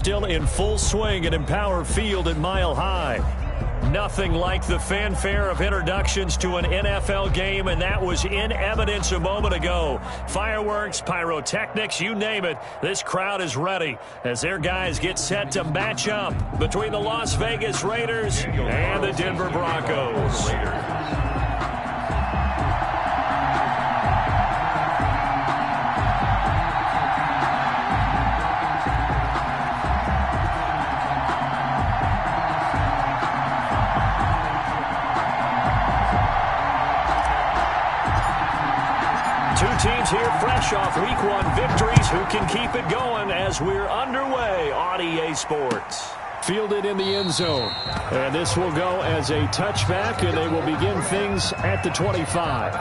Still in full swing at Empower Field at Mile High. Nothing like the fanfare of introductions to an NFL game, and that was in evidence a moment ago. Fireworks, pyrotechnics, you name it. This crowd is ready as their guys get set to match up between the Las Vegas Raiders and the Denver Broncos. Teams here fresh off Week 1 victories. Who can keep it going as we're underway on EA Sports? Fielded in the end zone. And this will go as a touchback, and they will begin things at the 25.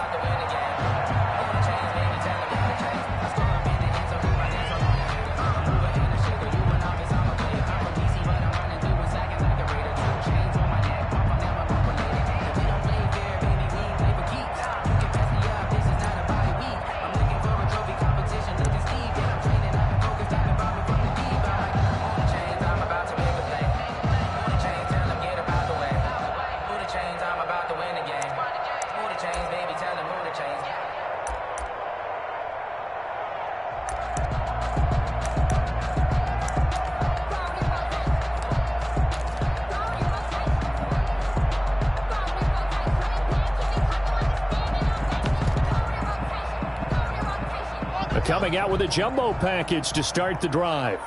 Coming out with a jumbo package to start the drive.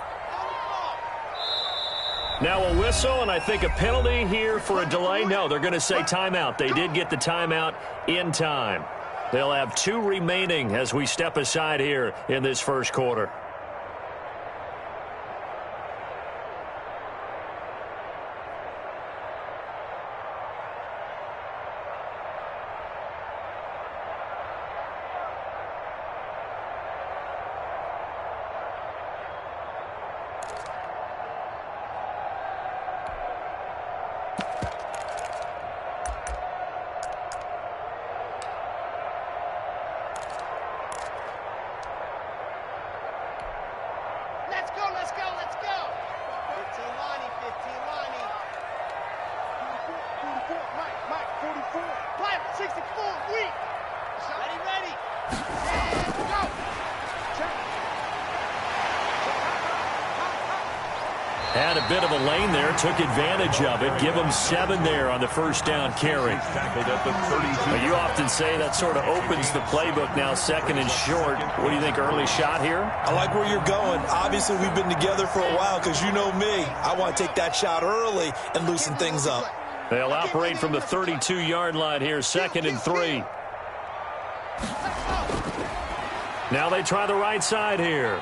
Now a whistle, and I think a penalty here for a delay. No, they're going to say timeout. They did get the timeout in time. They'll have 2 remaining as we step aside here in this first quarter. Had a bit of a lane there, took advantage of it. Give them 7 there on the first down carry. You often say that sort of opens the playbook now, second and short. What do you think, early shot here? I like where you're going. Obviously, we've been together for a while because you know me. I want to take that shot early and loosen things up. They'll operate from the 32-yard line here, second and 3. Now they try the right side here.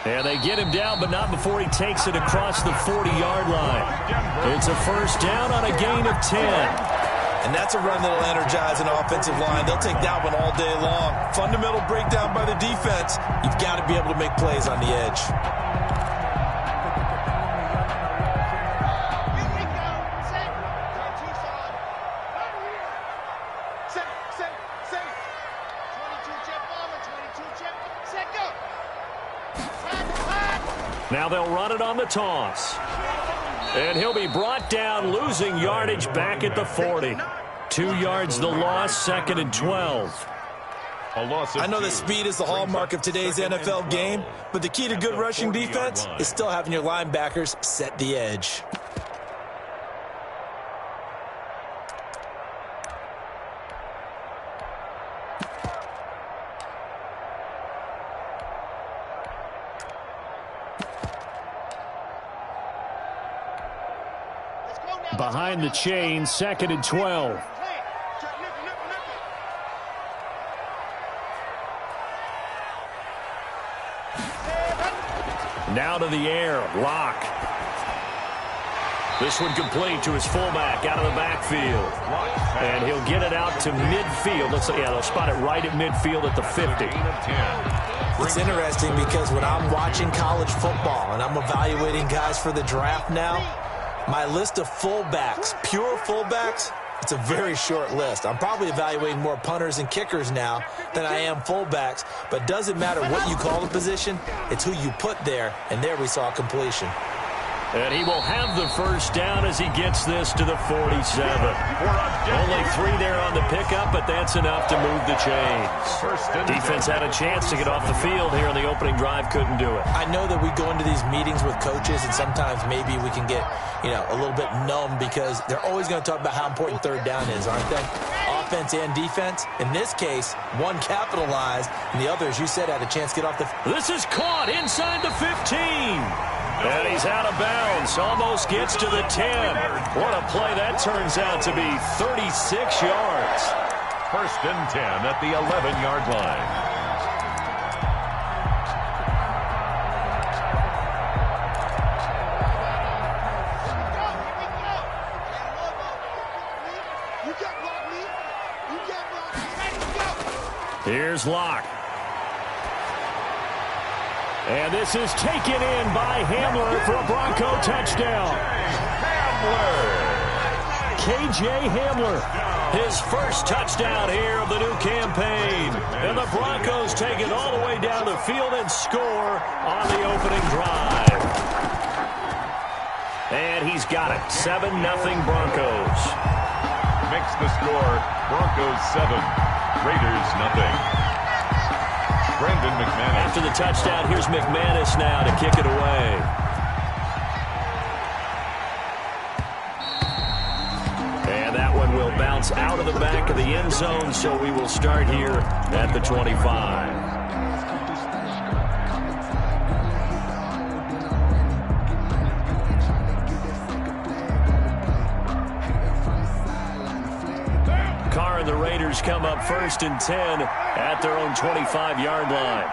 And they get him down, but not before he takes it across the 40-yard line. It's a first down on a gain of 10. And that's a run that'll energize an offensive line. They'll take that one all day long. Fundamental breakdown by the defense. You've got to be able to make plays on the edge. Now they'll run it on the toss. And he'll be brought down, losing yardage back at the 40. 2 yards the loss, second and 12. I know that speed is the hallmark of today's NFL game, but the key to good rushing defense is still having your linebackers set the edge. Behind the chain, second and 12. Now to the air, Locke. This one complete to his fullback out of the backfield. And he'll get it out to midfield. They'll spot it right at midfield at the 50. It's interesting because when I'm watching college football and I'm evaluating guys for the draft now, my list of fullbacks, pure fullbacks, It's a very short list. I'm probably evaluating more punters and kickers now than I am fullbacks, but it doesn't matter what you call the position. It's who you put there, and there we saw completion. And he will have the first down as he gets this to the 47. Only 3 there on the pickup, but that's enough to move the chains. Defense had a chance to get off the field here on the opening drive, couldn't do it. I know that we go into these meetings with coaches, and sometimes maybe we can get, a little bit numb because they're always going to talk about how important third down is, aren't they? Offense and defense. In this case, one capitalized, and the other, as you said, had a chance to get off the field. This is caught inside the 15. And he's out of bounds. Almost gets to the 10. What a play that turns out to be. 36 yards. 1st and 10 at the 11-yard line. Here's Locke. And this is taken in by Hamler for a Bronco touchdown. KJ Hamler, his first touchdown here of the new campaign. And the Broncos take it all the way down the field and score on the opening drive. And he's got it. 7-0 Broncos. Makes the score Broncos 7, Raiders 0. Brandon McManus. After the touchdown, here's McManus now to kick it away. And that one will bounce out of the back of the end zone, so we will start here at the 25. The Raiders come up 1st and 10 at their own 25-yard line.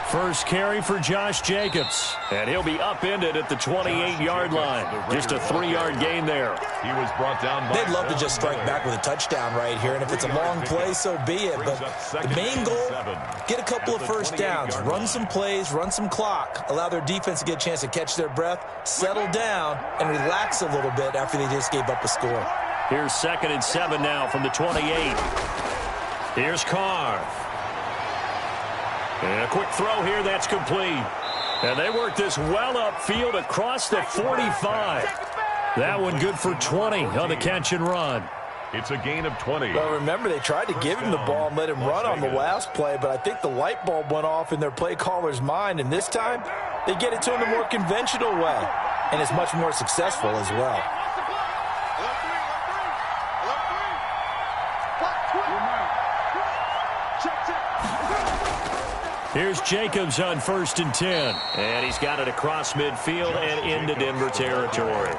First carry for Josh Jacobs, and he'll be upended at the 28-yard line. Just a 3-yard gain there. He was brought down by They'd love to just strike back with a touchdown right here, and if it's a long play, so be it. But the main goal, get a couple of first downs, run some plays, run some clock, allow their defense to get a chance to catch their breath, settle down, and relax a little bit after they just gave up a score. Here's 2nd and 7 now from the 28. Here's Carr. And a quick throw here, that's complete. And they work this well upfield across the 45. That one good for 20 on the catch and run. It's a gain of 20. Well, remember, they tried to give him the ball and let him run on the last play, but I think the light bulb went off in their play caller's mind, and this time they get it to him the more conventional way, and it's much more successful as well. Here's Jacobs on 1st and 10. And he's got it across midfield and into Denver territory.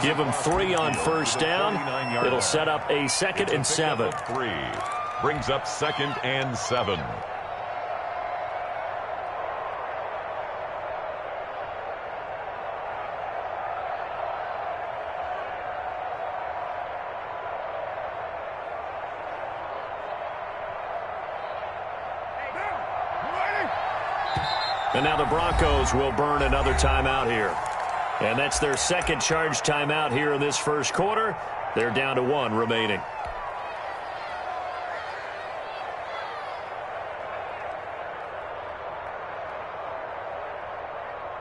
Give him 3 on first down. It'll set up a 2nd and 7. 3 brings up 2nd and 7. And now the Broncos will burn another timeout here. And that's their 2nd charge timeout here in this first quarter. They're down to 1 remaining.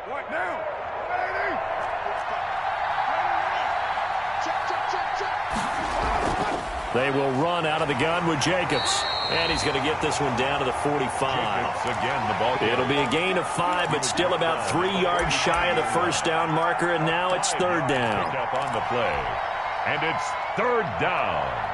What now? They will run out of the gun with Jacobs. And he's going to get this one down to the 45. Again, the ball. It'll be a gain of 5, but still about 3 yards shy of the first down marker, and now it's 3rd down. Pick up on the play, and it's 3rd down.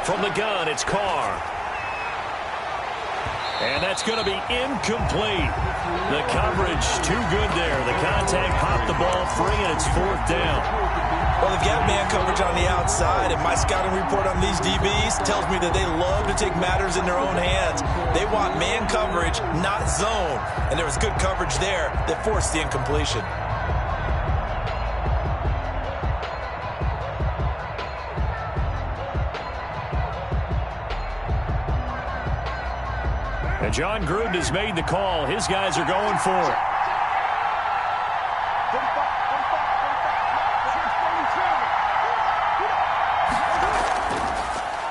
From the gun, it's Carr. And that's going to be incomplete. The coverage too good there. The contact popped the ball free, and it's 4th down. Well, they've got man coverage on the outside, and my scouting report on these DBs tells me that they love to take matters in their own hands. They want man coverage, not zone. And there was good coverage there that forced the incompletion. And John Gruden has made the call. His guys are going for it.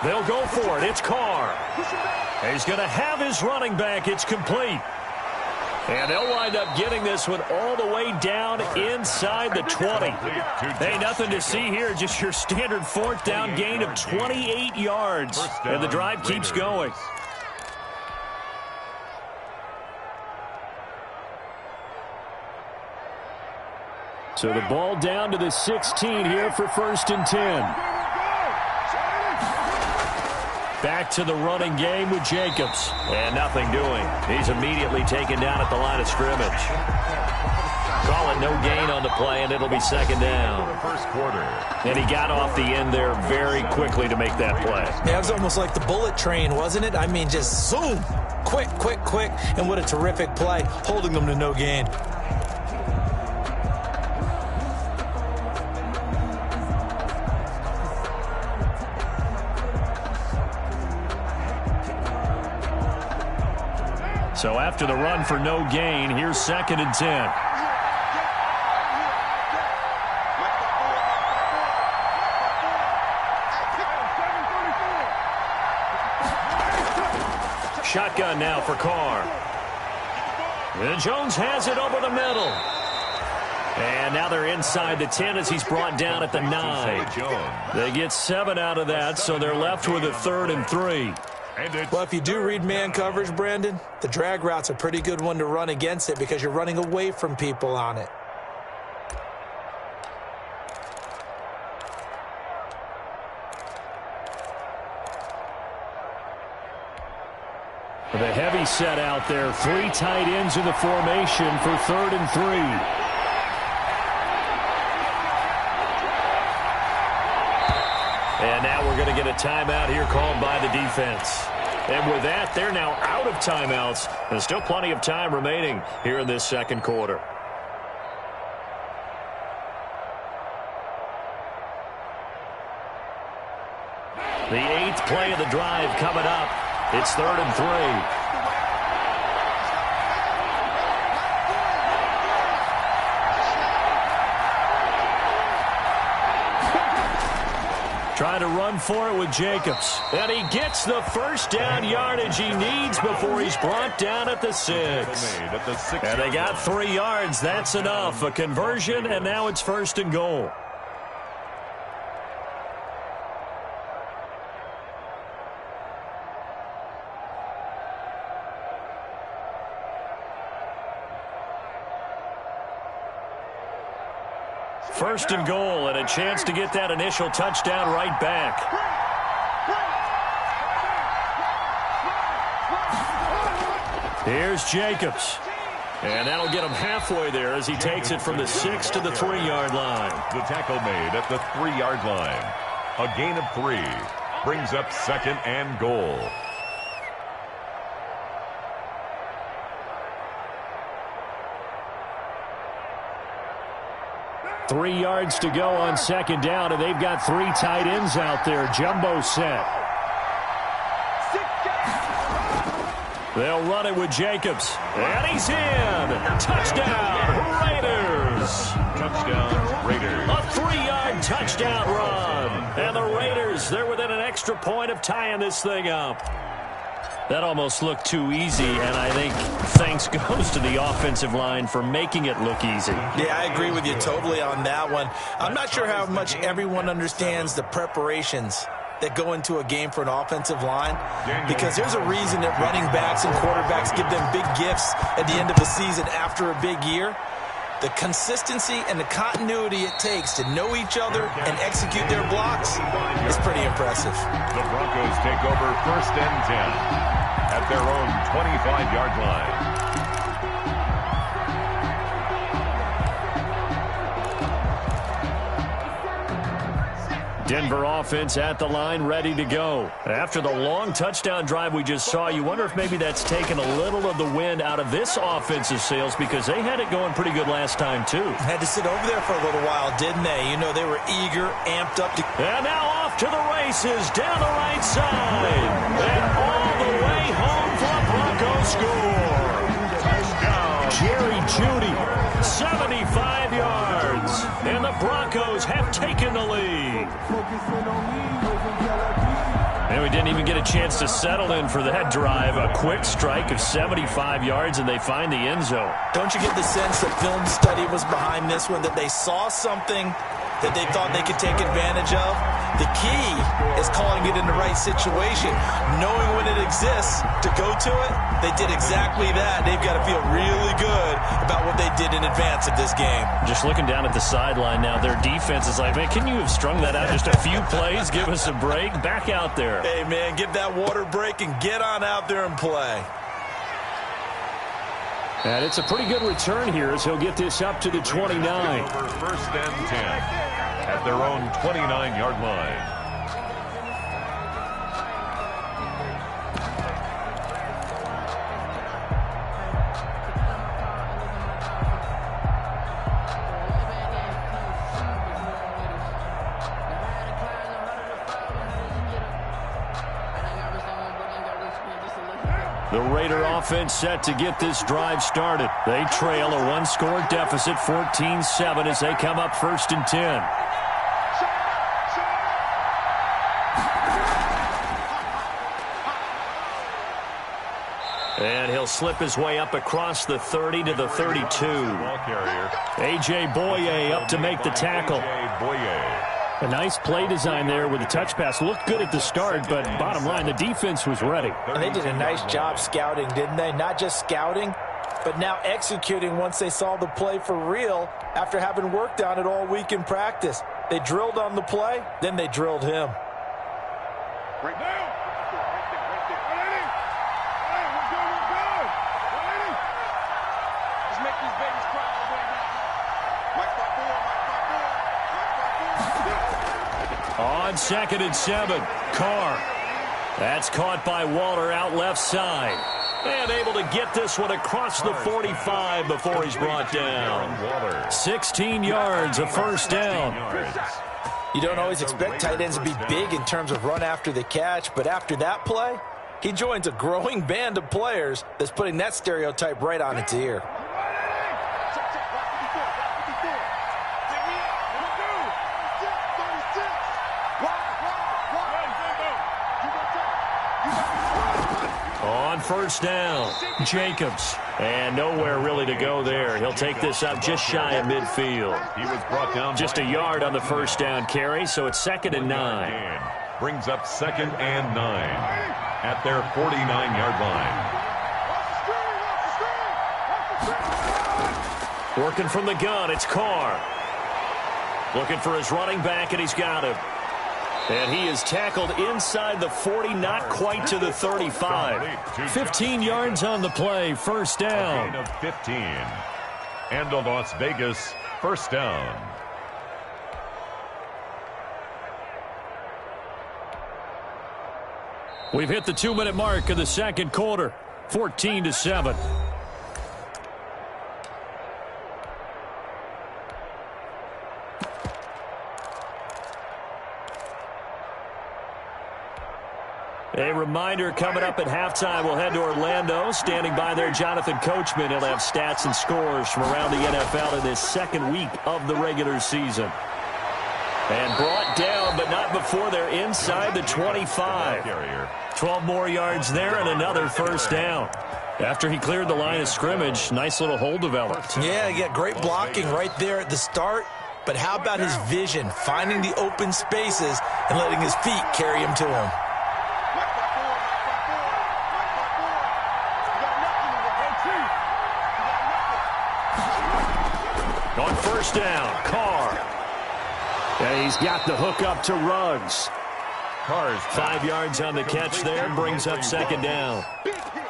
They'll go for it. It's Carr. He's going to have his running back. It's complete. And they'll wind up getting this one all the way down inside the 20. Hey, nothing to see here. Just your standard fourth down gain of 28 yards. And the drive keeps going. So the ball down to the 16 here for 1st and 10. Back to the running game with Jacobs. And nothing doing. He's immediately taken down at the line of scrimmage. Call it no gain on the play, and it'll be 2nd down. First quarter. And he got off the end there very quickly to make that play. Yeah, it was almost like the bullet train, wasn't it? I mean, just zoom. Quick, quick, quick. And what a terrific play, holding them to no gain. So after the run for no gain, here's 2nd and 10. Shotgun now for Carr. And Jones has it over the middle. And now they're inside the 10 as he's brought down at the 9. They get 7 out of that, so they're left with a 3rd and 3. Well, if you do read man coverage, Brandon, the drag route's a pretty good one to run against it because you're running away from people on it. The heavy set out there. 3 tight ends in the formation for 3rd and 3. And now we're going to get a timeout here called by the defense. And with that, they're now out of timeouts. There's still plenty of time remaining here in this 2nd quarter. The 8th play of the drive coming up. It's 3rd and 3. Trying to run for it with Jacobs. And he gets the first down yardage he needs before he's brought down at the 6. And they got 3 yards. That's enough. A conversion, and now it's 1st and goal. First and goal, and a chance to get that initial touchdown right back. Here's Jacobs. And that'll get him halfway there as he takes it from the 6 to the 3-yard line. The tackle made at the 3-yard line. A gain of 3 brings up 2nd and goal. Three yards to go on 2nd down, and they've got 3 tight ends out there. Jumbo set. They'll run it with Jacobs. And he's in. Touchdown, Raiders. Touchdown, Raiders. A 3-yard touchdown run. And the Raiders, they're within an extra point of tying this thing up. That almost looked too easy, and I think thanks goes to the offensive line for making it look easy. Yeah, I agree with you totally on that one. I'm not sure how much everyone understands the preparations that go into a game for an offensive line, because there's a reason that running backs and quarterbacks give them big gifts at the end of the season after a big year. The consistency and the continuity it takes to know each other and execute their blocks is pretty impressive. The Broncos take over 1st and 10 at their own 25-yard line. Denver offense at the line, ready to go. After the long touchdown drive we just saw, you wonder if maybe that's taken a little of the wind out of this offensive sails because they had it going pretty good last time, too. Had to sit over there for a little while, didn't they? You know, they were eager, amped up. And now off to the races down the right side. And all the way home for a Broncos score. Touchdown. Jerry Jeudy, 75 yards. And the Broncos have taken the lead. And we didn't even get a chance to settle in for that drive. A quick strike of 75 yards, and they find the end zone. Don't you get the sense that film study was behind this one, that they saw something that they thought they could take advantage of? The key is calling it in the right situation, knowing when it exists to go to it. They did exactly that. They've got to feel really good about what they did in advance of this game. Just looking down at the sideline now, their defense is like, man, can you have strung that out just a few plays? Give us a break. Back out there. Hey, man, give that water break and get on out there and play. And it's a pretty good return here as he'll get this up to the 29. Over first and 10 at their own 29-yard line. The Raider offense set to get this drive started. They trail a one-score deficit, 14-7, as they come up first and 10. And he'll slip his way up across the 30 to the 32. A.J. Boye up to make the tackle. A nice play design there with the touch pass. Looked good at the start, but bottom line, the defense was ready. And they did a nice job scouting, didn't they? Not just scouting, but now executing once they saw the play for real after having worked on it all week in practice. They drilled on the play, then they drilled him. Right now. Just make these babies cry all the way down. On 2nd and 7, Carr. That's caught by Waller out left side. And able to get this one across the 45 before he's brought down. 16 yards, a first down. You don't always expect tight ends to be big in terms of run after the catch, but after that play, he joins a growing band of players that's putting that stereotype right on its ear. On first down, Jacobs. And nowhere really to go there. He'll take this up just shy of midfield. He was brought down just a yard on the first down carry, so it's 2nd and 9. Brings up 2nd and 9 at their 49-yard line. Working from the gun, it's Carr. Looking for his running back, and he's got him. And he is tackled inside the 40, not quite to the 35. 15 yards on the play, first down. A gain of 15. And a Las Vegas first down. We've hit the 2-minute mark of the second quarter, 14-7. A reminder coming up at halftime, we'll head to Orlando. Standing by there, Jonathan Coachman. He'll have stats and scores from around the NFL in this second week of the regular season. And brought down, but not before they're inside the 25. 12 more yards there and another first down. After he cleared the line of scrimmage, nice little hole developed. Yeah, great blocking right there at the start. But how about his vision, finding the open spaces and letting his feet carry him to him? On first down, Carr. And he's got the hook up to Ruggs. Carr's 5 yards on the catch there, brings up second down.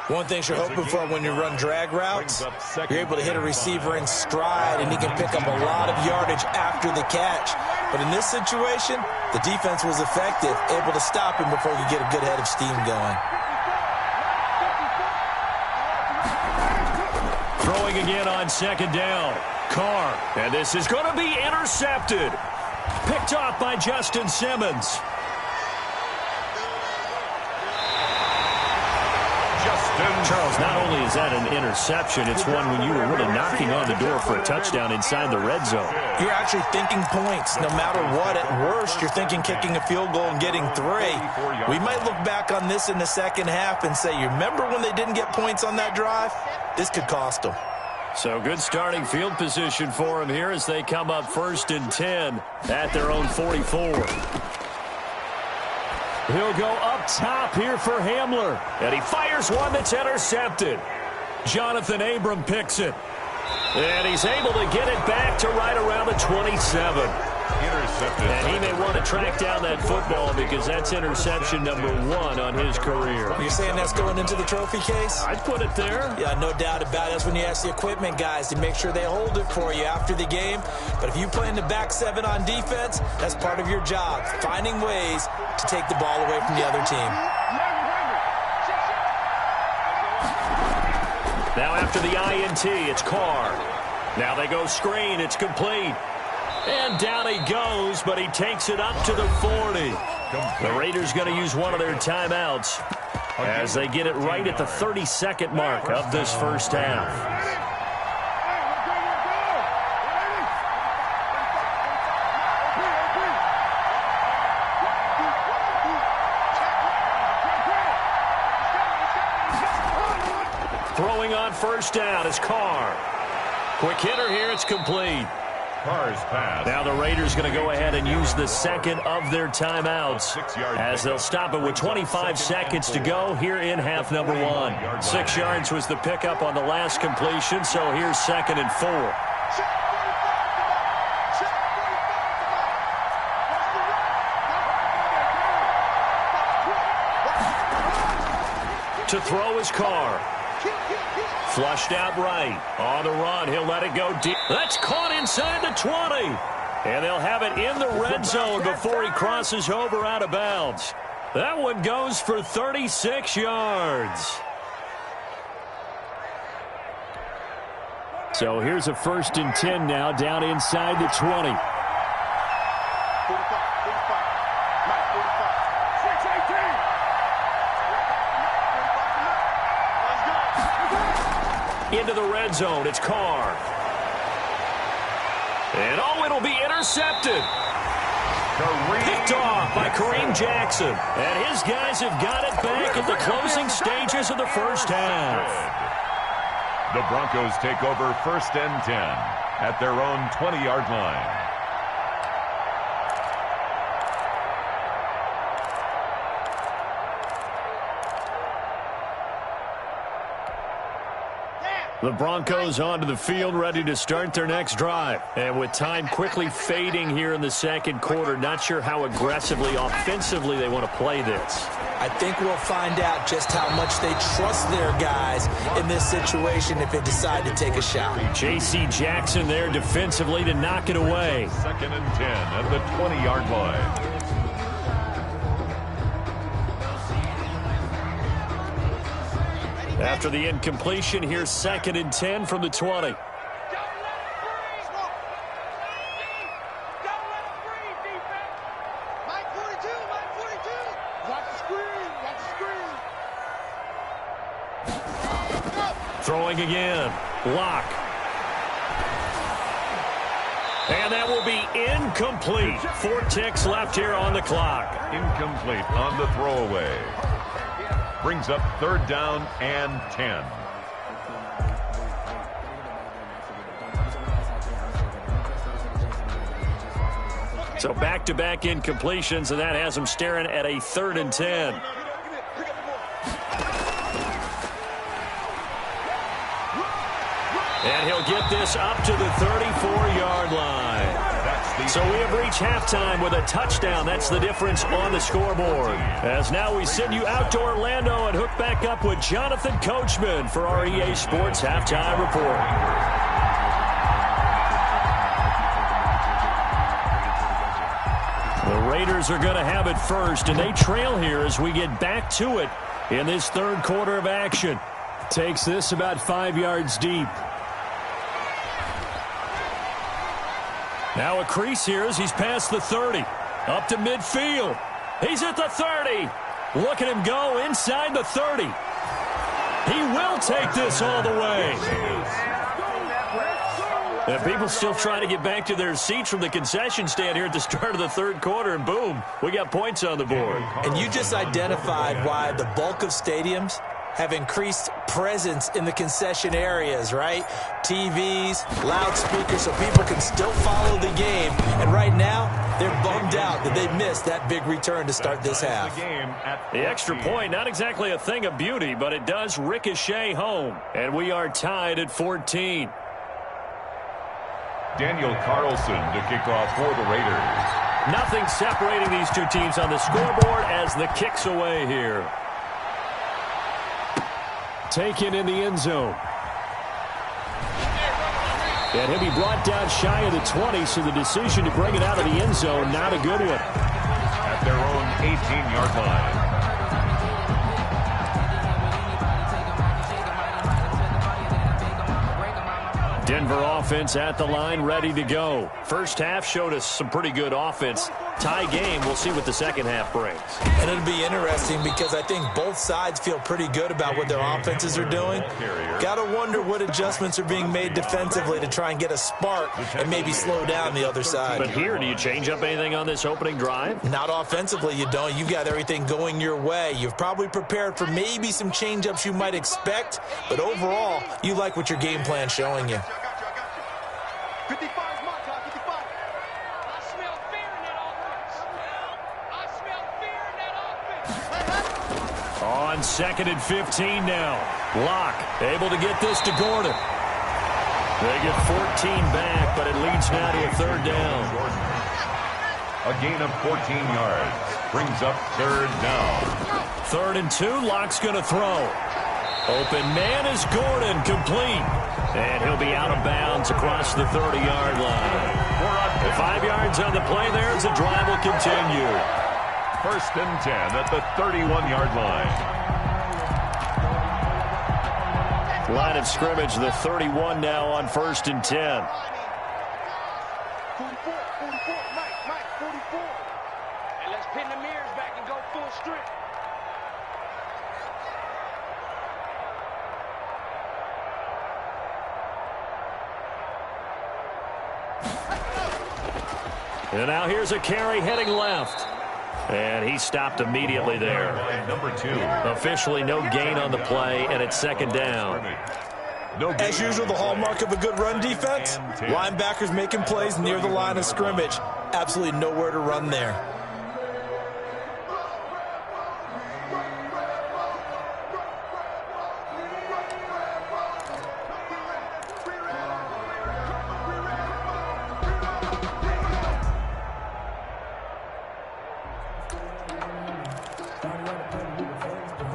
One thing you're hoping for when you run drag routes, you're able to hit a receiver in stride, and he can pick up a lot of yardage after the catch. But in this situation, the defense was effective, able to stop him before he could get a good head of steam going. Throwing again on second down. Carr. And this is going to be intercepted. Picked off by Justin Simmons. Charles, not only is that an interception, it's one when you were really knocking on the door for a touchdown inside the red zone. You're actually thinking points. No matter what, at worst, you're thinking kicking a field goal and getting 3. We might look back on this in the second half and say, you remember when they didn't get points on that drive? This could cost them. So good starting field position for them here as they come up 1st and 10 at their own 44. He'll go up top here for Hamler. And he fires one that's intercepted. Jonathan Abram picks it. And he's able to get it back to right around the 27. Intercepted. And he may want to track down that football because that's interception number 1 on his career. You're saying that's going into the trophy case? I'd put it there. Yeah, no doubt about it. That's when you ask the equipment guys to make sure they hold it for you after the game. But if you play in the back 7 on defense, that's part of your job, finding ways to take the ball away from the other team. Now after the INT, it's Carr. Now they go screen. It's complete. And down he goes, but he takes it up to the 40. The Raiders going to use one of their timeouts as they get it right at the 32nd mark of this first half. Throwing on first down is Carr. Quick hitter here, it's complete. Carr's pass. Now the Raiders going to go ahead and use the second of their timeouts as they'll stop it with 25 seconds to go here in half number 1. 6 yards was the pickup on the last completion, so here's 2nd and 4. To throw his Carr. Flushed out right. On the run, he'll let it go deep. That's caught inside the 20. And they'll have it in the red zone before he crosses over out of bounds. That one goes for 36 yards. So here's a 1st and 10 now down inside the 20. Into the red zone, it's Carr. And it'll be intercepted. Picked off by Kareem Jackson. And his guys have got it back at the closing stages of the first half. The Broncos take over 1st and 10 at their own 20-yard line. The Broncos onto the field, ready to start their next drive. And with time quickly fading here in the second quarter, not sure how aggressively, offensively they want to play this. I think we'll find out just how much they trust their guys in this situation if they decide to take a shot. J.C. Jackson there defensively to knock it away. 2nd and 10 at the 20-yard line. After the incompletion, here's 2nd and 10 from the 20. Throwing again. Lock. And that will be incomplete. 4 ticks left here on the clock. Incomplete on the throwaway. Brings up 3rd down and 10. So back-to-back incompletions, and that has him staring at a 3rd and 10. And he'll get this up to the 34-yard line. So we have reached halftime with a touchdown. That's the difference on the scoreboard. As now we send you out to Orlando and hook back up with Jonathan Coachman for our EA Sports Halftime Report. Raiders are going to have it first, and they trail here as we get back to it in this third quarter of action. Takes this about 5 yards deep. Now a crease here as he's past the 30. Up to midfield. He's at the 30. Look at him go inside the 30. He will take this all the way. And people still trying to get back to their seats from the concession stand here at the start of the third quarter, and boom, we got points on the board. And you just identified why the bulk of stadiums have increased presence in the concession areas, right? TVs, loudspeakers, so people can still follow the game. And right now, they're bummed out that they missed that big return to start this half. The extra point, not exactly a thing of beauty, but it does ricochet home. And we are tied at 14. Daniel Carlson to kick off for the Raiders. Nothing separating these two teams on the scoreboard as the kick's away here. Taken in the end zone. And he'll be brought down shy of the 20, so the decision to bring it out of the end zone, not a good one. At their own 18-yard line. Denver offense at the line, ready to go. First half showed us some pretty good offense. Tie game, we'll see what the second half brings. And it'll be interesting because I think both sides feel pretty good about what their offenses are doing. Got to wonder what adjustments are being made defensively to try and get a spark and maybe slow down the other side. But here, do you change up anything on this opening drive? Not offensively, you don't. You've got everything going your way. You've probably prepared for maybe some change-ups you might expect, but overall, you like what your game plan's showing you. 55 is my time, 55. I smell fear in that offense. I smell fear in that offense. On 2nd and 15 now. Locke able to get this to Gordon. They get 14 back, but it leads now to a third down. A gain of 14 yards. Brings up third down. 3rd and 2, Locke's going to throw. Open man is Gordon, complete. And he'll be out of bounds across the 30-yard line. 5 yards on the play there as the drive will continue. 1st and 10 at the 31-yard line. Line of scrimmage, the 31 now on 1st and 10. 44, Mike, 44. And let's pin the mirrors back and go full strength. And now here's a carry heading left. And he stopped immediately there. Number 2. Officially no gain on the play, and it's 2nd down. As usual, the hallmark of a good run defense, linebackers making plays near the line of scrimmage. Absolutely nowhere to run there.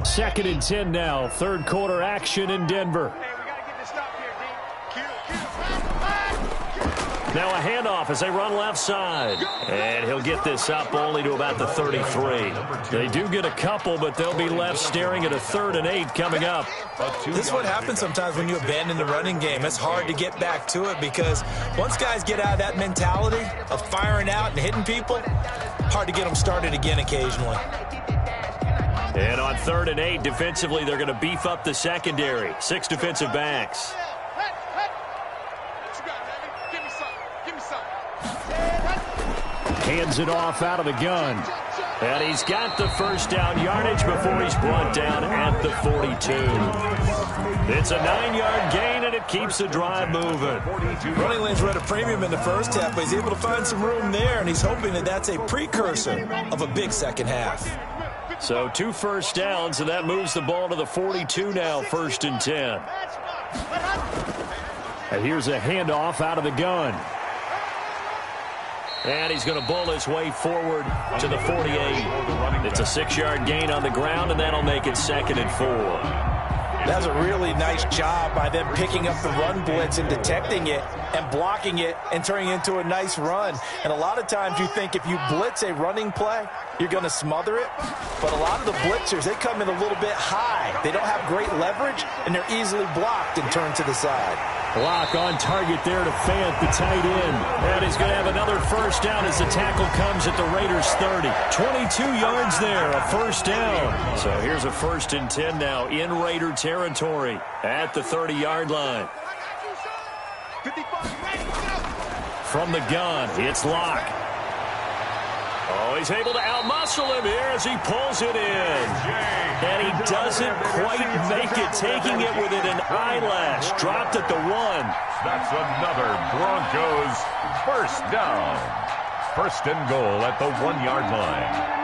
Second and 10 now. Third quarter action in Denver. Hey, we got to get this stop here, D. Now a handoff as they run left side. And he'll get this up only to about the 33. They do get a couple, but they'll be left staring at a 3rd and 8 coming up. This is what happens sometimes when you abandon the running game. It's hard to get back to it because once guys get out of that mentality of firing out and hitting people, hard to get them started again occasionally. And on 3rd and 8, defensively, they're going to beef up the secondary. 6 defensive backs. What you got, baby? Give me something. Give me something. Hands it off out of the gun. And he's got the first down yardage before he's brought down at the 42. It's a 9-yard gain, and it keeps the drive moving. Running lanes were at a premium in the first half, but he's able to find some room there, and he's hoping that that's a precursor of a big second half. So 2 first downs, and that moves the ball to the 42 now, 1st and 10. And here's a handoff out of the gun. And he's going to bull his way forward to the 48. It's a 6-yard gain on the ground, and that'll make it 2nd and 4. That's a really nice job by them picking up the run blitz and detecting it and blocking it and turning it into a nice run. And a lot of times you think if you blitz a running play, you're going to smother it. But a lot of the blitzers, they come in a little bit high. They don't have great leverage, and they're easily blocked and turned to the side. Block on target there to Fant, the tight end. And he's going to have another first down as the tackle comes at the Raiders' 30. 22 yards there, a first down. So here's a 1st and 10 now in Raider territory at the 30-yard line. From the gun, it's Locke. Oh, he's able to outmuscle him here as he pulls it in. And he doesn't quite make it, taking it within an eyelash. Dropped at the 1. That's another Broncos first down. 1st and goal at the 1-yard line.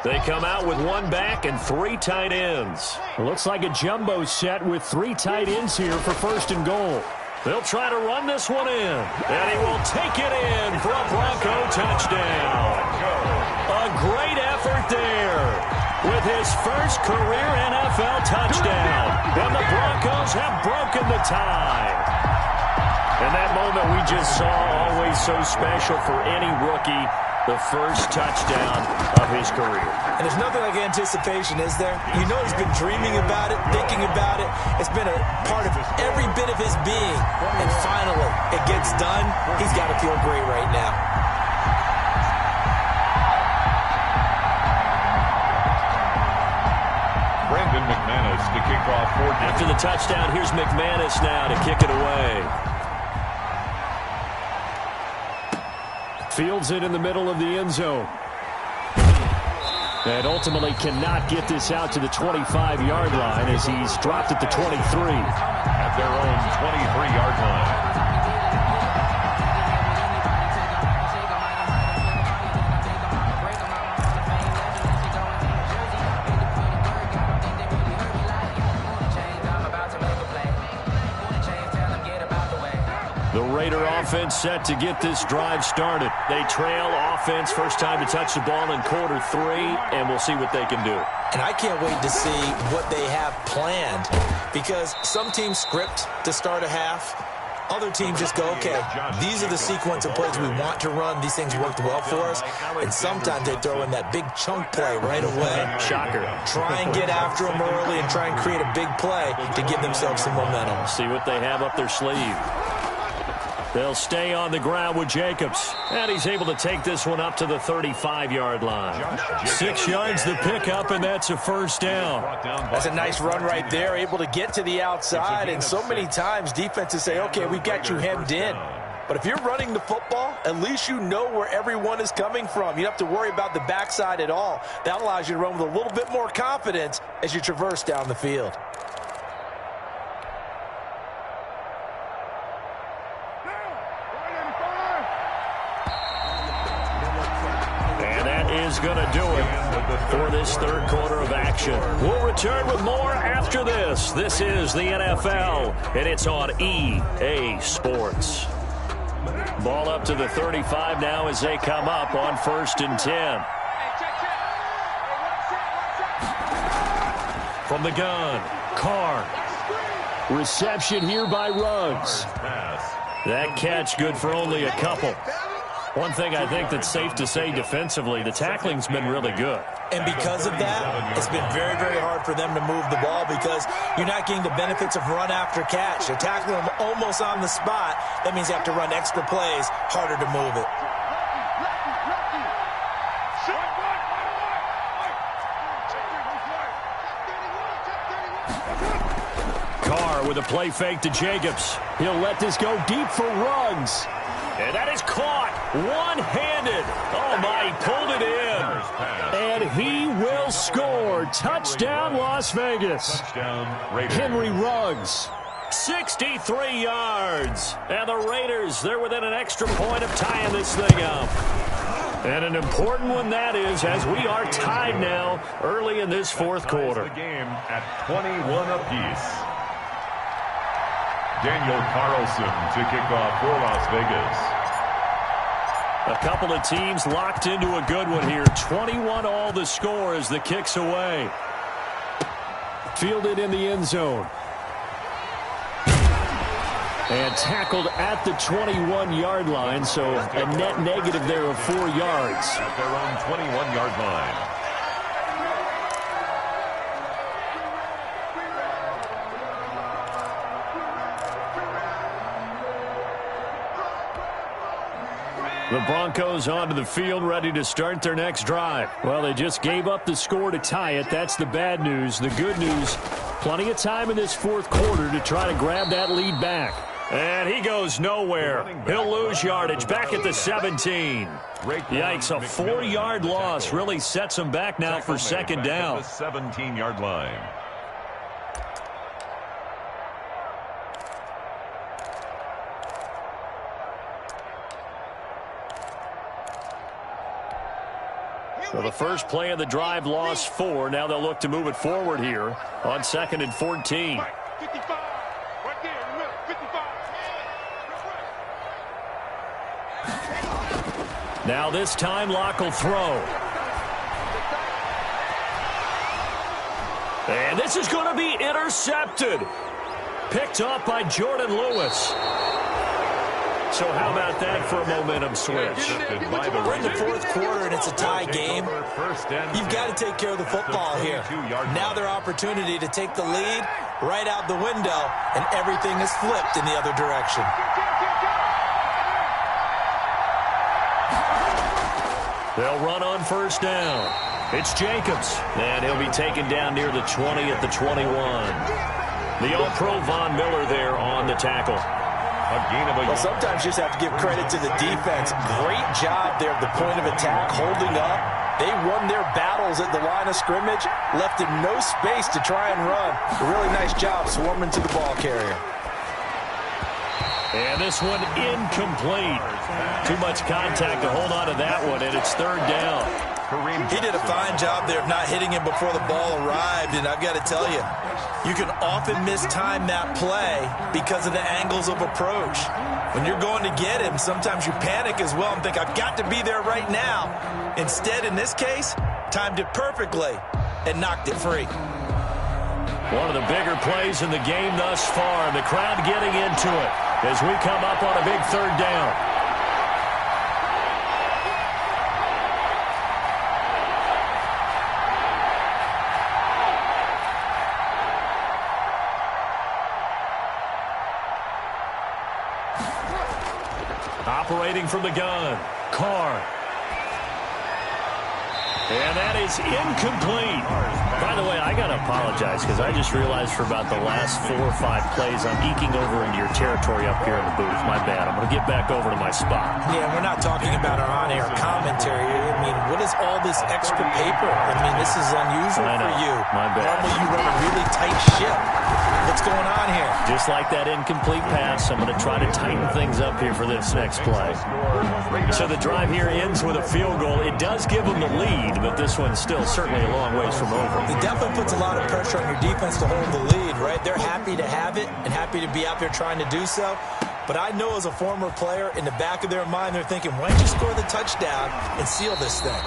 They come out with 1 back and 3 tight ends. Looks like a jumbo set with 3 tight ends here for 1st and goal. They'll try to run this one in, and he will take it in for a Bronco touchdown. A great effort there with his first career NFL touchdown, and the Broncos have broken the tie. And that moment we just saw, always so special for any rookie, the first touchdown of his career. And there's nothing like anticipation, is there? You know he's been dreaming about it, thinking about it. It's been a part of every bit of his being. And finally, it gets done. He's got to feel great right now. Brandon McManus to kick off for Denver. After the touchdown, here's McManus now to kick it away. Fields it in the middle of the end zone. And ultimately cannot get this out to the 25-yard line as he's dropped at the 23. At their own 23-yard line. The Raider offense set to get this drive started. They trail offense, first time to touch the ball in quarter 3, and we'll see what they can do. And I can't wait to see what they have planned, because some teams script to start a half. Other teams just go, okay, these are the sequence of plays we want to run. These things worked well for us. And sometimes they throw in that big chunk play right away. Shocker. Try and get after them early and try and create a big play to give themselves some momentum. See what they have up their sleeve. They'll stay on the ground with Jacobs. And he's able to take this one up to the 35-yard line. 6 yards the pickup, and that's a first down. That's a nice run right there, able to get to the outside. And so many times defenses say, okay, we've got you hemmed in. But if you're running the football, at least you know where everyone is coming from. You don't have to worry about the backside at all. That allows you to run with a little bit more confidence as you traverse down the field. Is going to do it for this third quarter of action. We'll return with more after this. This is the NFL, and it's on EA Sports. Ball up to the 35 now as they come up on 1st and 10. From the gun, Carr. Reception here by Ruggs. That catch good for only a couple. One thing I think that's safe to say defensively, the tackling's been really good. And because of that, it's been very, very hard for them to move the ball because you're not getting the benefits of run after catch. You're tackling them almost on the spot. That means you have to run extra plays, harder to move it. Carr with a play fake to Jacobs. He'll let this go deep for Ruggs. And that is caught one-handed. Oh, my, he pulled it in. And he will score. Touchdown, Las Vegas. Henry Ruggs, 63 yards. And the Raiders, they're within an extra point of tying this thing up. And an important one that is, as we are tied now early in this fourth quarter. The game at 21 apiece. Daniel Carlson to kick off for Las Vegas. A couple of teams locked into a good one here. 21 all the score as the kick's away. Fielded in the end zone. And tackled at the 21-yard line, so a net negative there of 4 yards. At their own 21-yard line. The Broncos onto the field, ready to start their next drive. Well, they just gave up the score to tie it. That's the bad news. The good news, plenty of time in this fourth quarter to try to grab that lead back. And he goes nowhere. He'll lose yardage back at the 17. Yikes, a 4-yard loss really sets him back now for second down. The 17-yard line. So the first play of the drive lost 4. Now they'll look to move it forward here on 2nd and 14. 55. Right there, in the middle. 55. Now this time Locke will throw. And this is going to be intercepted. Picked up by Jordan Lewis. So how about that for a momentum switch? We're in the fourth quarter and it's a tie game. You've got to take care of the football here. Now their opportunity to take the lead right out the window, and everything is flipped in the other direction. They'll run on first down. It's Jacobs, and he'll be taken down near the 20 at the 21. The All-Pro Von Miller there on the tackle. Well, sometimes you just have to give credit to the defense. Great job there at the point of attack, holding up. They won their battles at the line of scrimmage, left him no space to try and run. A really nice job swarming to the ball carrier. And this one incomplete. Too much contact to hold on to that one, and it's third down. He did a fine job there of not hitting him before the ball arrived, and I've got to tell you, you can often mistime that play because of the angles of approach. When you're going to get him, sometimes you panic as well and think, I've got to be there right now. Instead, in this case, timed it perfectly and knocked it free. One of the bigger plays in the game thus far, and the crowd getting into it as we come up on a big third down. Operating from the gun, Carr. And that is incomplete. By the way, I got to apologize because I just realized for about the last 4 or 5 plays I'm eking over into your territory up here in the booth. My bad. I'm going to get back over to my spot. Yeah, we're not talking about our on-air commentary. I mean, what is all this extra paper? I mean, this is unusual for you. My bad. Normally you run a really tight ship. What's going on here? Just like that incomplete pass, I'm going to try to tighten things up here for this next play. So the drive here ends with a field goal. It does give them the lead, but this one's still certainly a long ways from over. It definitely puts a lot of pressure on your defense to hold the lead, right? They're happy to have it and happy to be out there trying to do so. But I know as a former player, in the back of their mind, they're thinking, why don't you score the touchdown and seal this thing?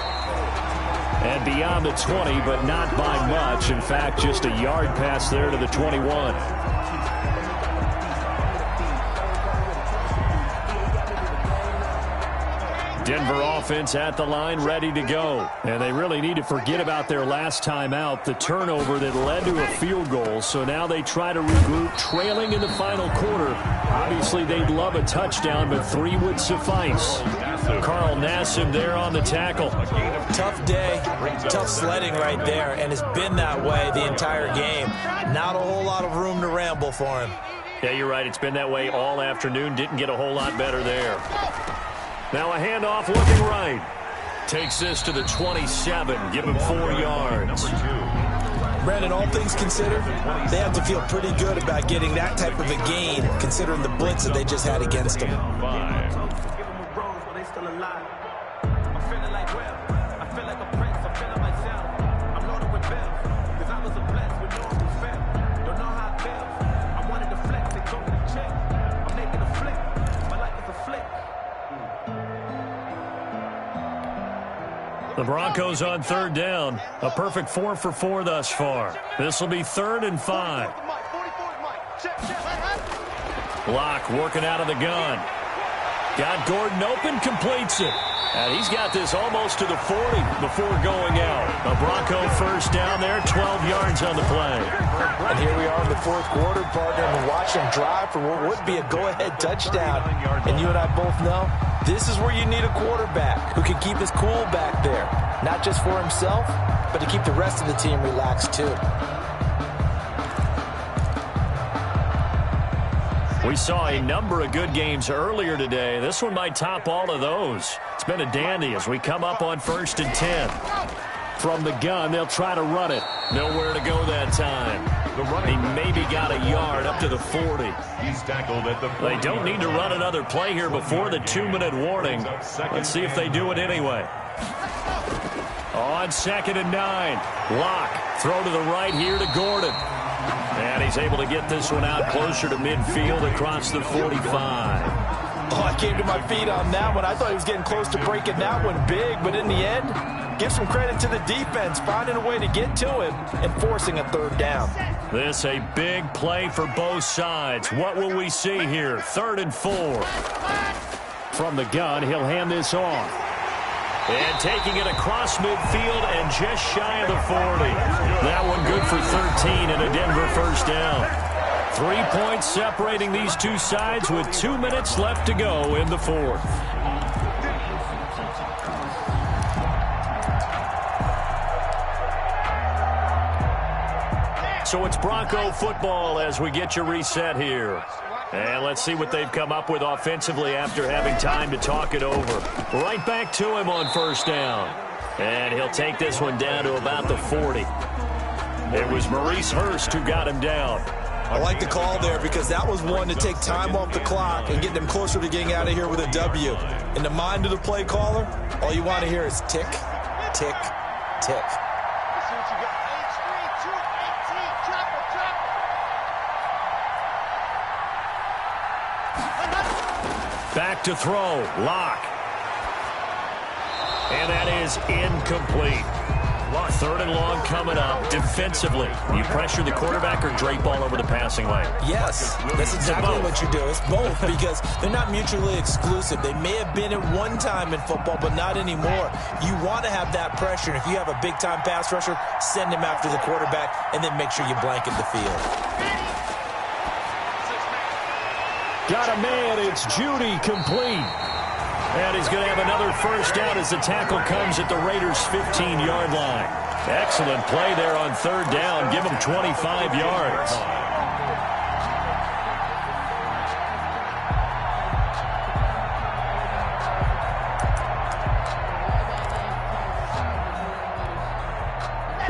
And beyond the 20, but not by much. In fact, just a yard pass there to the 21. Denver offense at the line, ready to go. And they really need to forget about their last time out, the turnover that led to a field goal. So now they try to regroup, trailing in the final quarter. Obviously, they'd love a touchdown, but 3 would suffice. Carl Nassib there on the tackle. Tough day, tough sledding right there, and it's been that way the entire game. Not a whole lot of room to ramble for him. Yeah, you're right. It's been that way all afternoon. Didn't get a whole lot better there. Now a handoff looking right. Takes this to the 27. Give him 4 yards. Brandon, all things considered, they have to feel pretty good about getting that type of a gain, considering the blitz that they just had against them. The Broncos on third down. A perfect 4 for 4 thus far. This will be 3rd and 5. Block working out of the gun. Got Gordon open, completes it. And he's got this almost to the 40 before going out. A Bronco first down there, 12 yards on the play. And here we are in the 4th quarter, partner, and watch him drive for what would be a go-ahead touchdown. And you and I both know this is where you need a quarterback who can keep his cool back there. Not just for himself, but to keep the rest of the team relaxed too. We saw a number of good games earlier today. This one might top all of those. It's been a dandy as we come up on 1st and 10. From the gun, they'll try to run it. Nowhere to go that time. He maybe got a yard up to the 40. He's tackled at the 40. They don't need to run another play here before the 2-minute warning. Let's see if they do it anyway. On 2nd and 9. Locke, throw to the right here to Gordon. And he's able to get this one out closer to midfield across the 45. Oh, I came to my feet on that one. I thought he was getting close to breaking that one big, but in the end, give some credit to the defense, finding a way to get to him and forcing a 3rd down. This a big play for both sides. What will we see here? 3rd and 4. From the gun, he'll hand this off. And taking it across midfield and just shy of the 40. That one good for 13 and a Denver first down. 3 points separating these two sides with 2 minutes left to go in the 4th. So it's Bronco football as we get you reset here. And let's see what they've come up with offensively after having time to talk it over. Right back to him on 1st down. And he'll take this one down to about the 40. It was Maurice Hurst who got him down. I like the call there because that was one to take time off the clock and get them closer to getting out of here with a W. In the mind of the play caller, all you want to hear is tick, tick, tick. Back to throw. Locke. And that is incomplete. 3rd and long coming up. Defensively, you pressure the quarterback or drape all over the passing lane? Yes, that's exactly what you do. It's both because they're not mutually exclusive. They may have been at one time in football, but not anymore. You want to have that pressure. If you have a big-time pass rusher, send him after the quarterback and then make sure you blanket the field. Got a man. It's Judy, complete. And he's going to have another first down as the tackle comes at the Raiders' 15-yard line. Excellent play there on 3rd down. Give him 25 yards.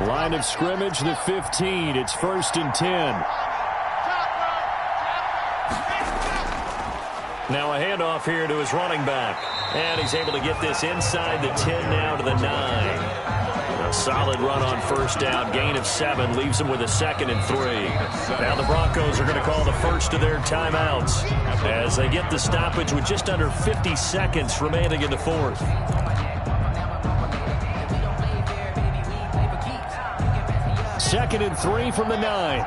Line of scrimmage, the 15. It's 1st and 10. Now a handoff here to his running back. And he's able to get this inside the 10 now to the 9. A solid run on 1st down. Gain of 7 leaves him with a 2nd and 3. Now the Broncos are going to call the first of their timeouts as they get the stoppage with just under 50 seconds remaining in the 4th. Second and 3 from the 9.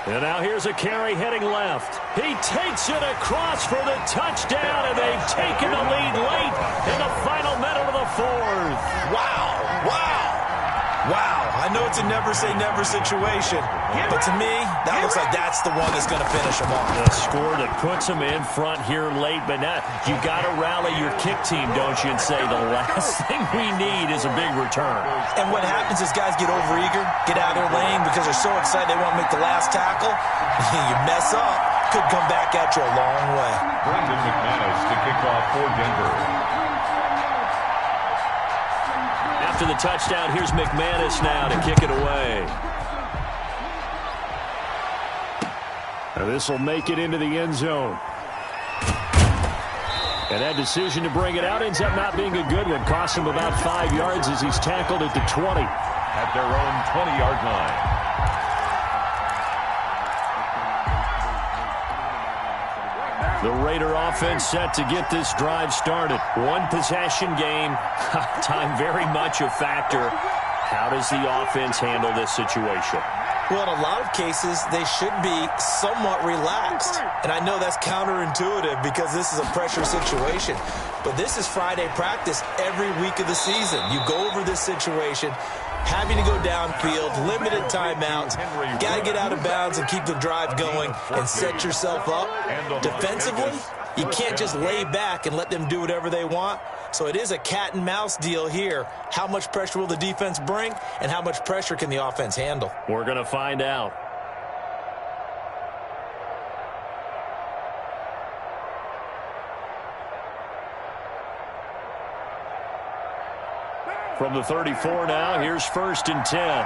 And now here's a carry heading left. He takes it across for the touchdown, and they've taken the lead late in the final minute of the 4th. Wow, wow, wow. I know it's a never-say-never situation, but to me, that looks like that's the one that's going to finish them off. The score that puts them in front here late, but now you got to rally your kick team, don't you, and say the last thing we need is a big return. And what happens is guys get overeager, get out of their lane because they're so excited they want to make the last tackle. You mess up, could come back at you a long way. Brandon McManus to kick off for Denver. After the touchdown, here's McManus now to kick it away. And this will make it into the end zone. And that decision to bring it out ends up not being a good one. Costs him about 5 yards as he's tackled at the 20. At their own 20-yard line. The Raider offense set to get this drive started. One possession game. Time very much a factor. How does the offense handle this situation? Well, in a lot of cases, they should be somewhat relaxed. And I know that's counterintuitive because this is a pressure situation. But this is Friday practice every week of the season. You go over this situation, having to go downfield, limited timeouts, got to get out of bounds and keep the drive going and set yourself up. Defensively, you can't just lay back and let them do whatever they want. So it is a cat and mouse deal here. How much pressure will the defense bring, and how much pressure can the offense handle? We're going to find out. From the 34 now, here's 1st and 10.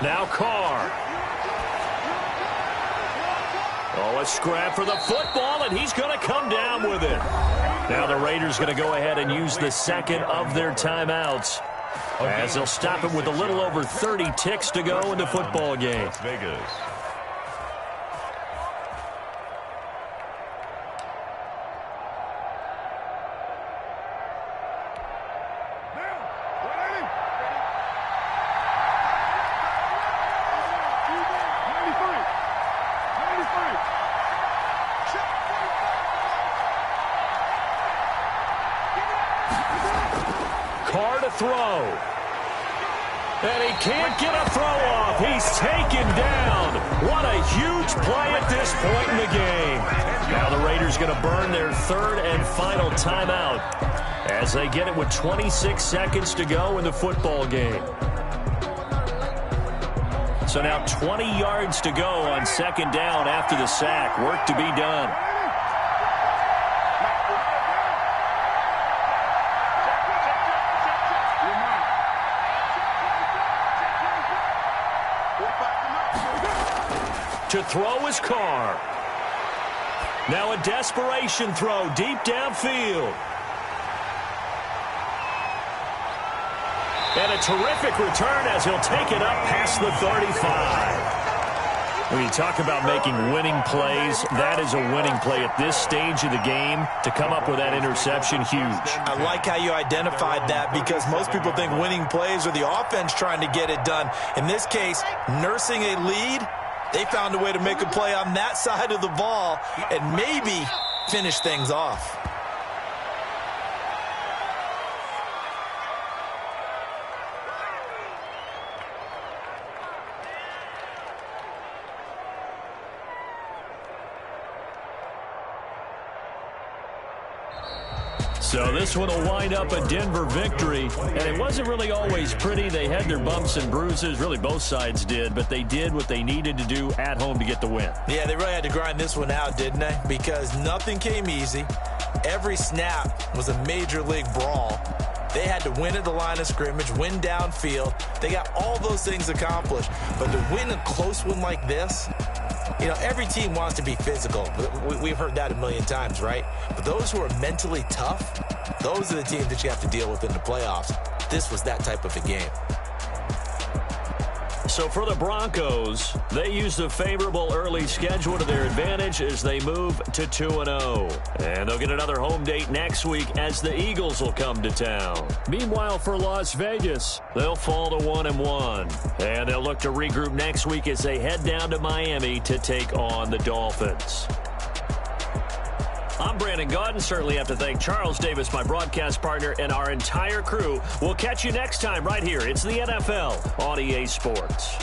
Now Carr. Oh, a scrap for the football, and he's going to come down with it. Now the Raiders going to go ahead and use the second of their timeouts, as they'll stop it with a little over 30 ticks to go in the football game. Las Vegas. Carr to throw. And he can't get a throw off. He's taken down. What a huge play at this point in the game. Now the Raiders going to burn their third and final timeout as they get it with 26 seconds to go in the football game. So now 20 yards to go on second down after the sack. Work to be done. To throw is Carr. Now a desperation throw deep downfield. And a terrific return as he'll take it up past the 35. When you talk about making winning plays, that is a winning play at this stage of the game. To come up with that interception, huge. I like how you identified that because most people think winning plays are the offense trying to get it done. In this case, nursing a lead, they found a way to make a play on that side of the ball and maybe finish things off. So this one will wind up a Denver victory, and it wasn't really always pretty. They had their bumps and bruises, really both sides did, but they did what they needed to do at home to get the win. Yeah, they really had to grind this one out, didn't they? Because nothing came easy. Every snap was a major league brawl. They had to win at the line of scrimmage, win downfield. They got all those things accomplished, but to win a close one like this, you know, every team wants to be physical. We've heard that a million times, right? But those who are mentally tough, those are the teams that you have to deal with in the playoffs. This was that type of a game. So for the Broncos, they use the favorable early schedule to their advantage as they move to 2-0. And they'll get another home date next week as the Eagles will come to town. Meanwhile, for Las Vegas, they'll fall to 1-1. And they'll look to regroup next week as they head down to Miami to take on the Dolphins. I'm Brandon Gaudin. Certainly have to thank Charles Davis, my broadcast partner, and our entire crew. We'll catch you next time right here. It's the NFL on EA Sports.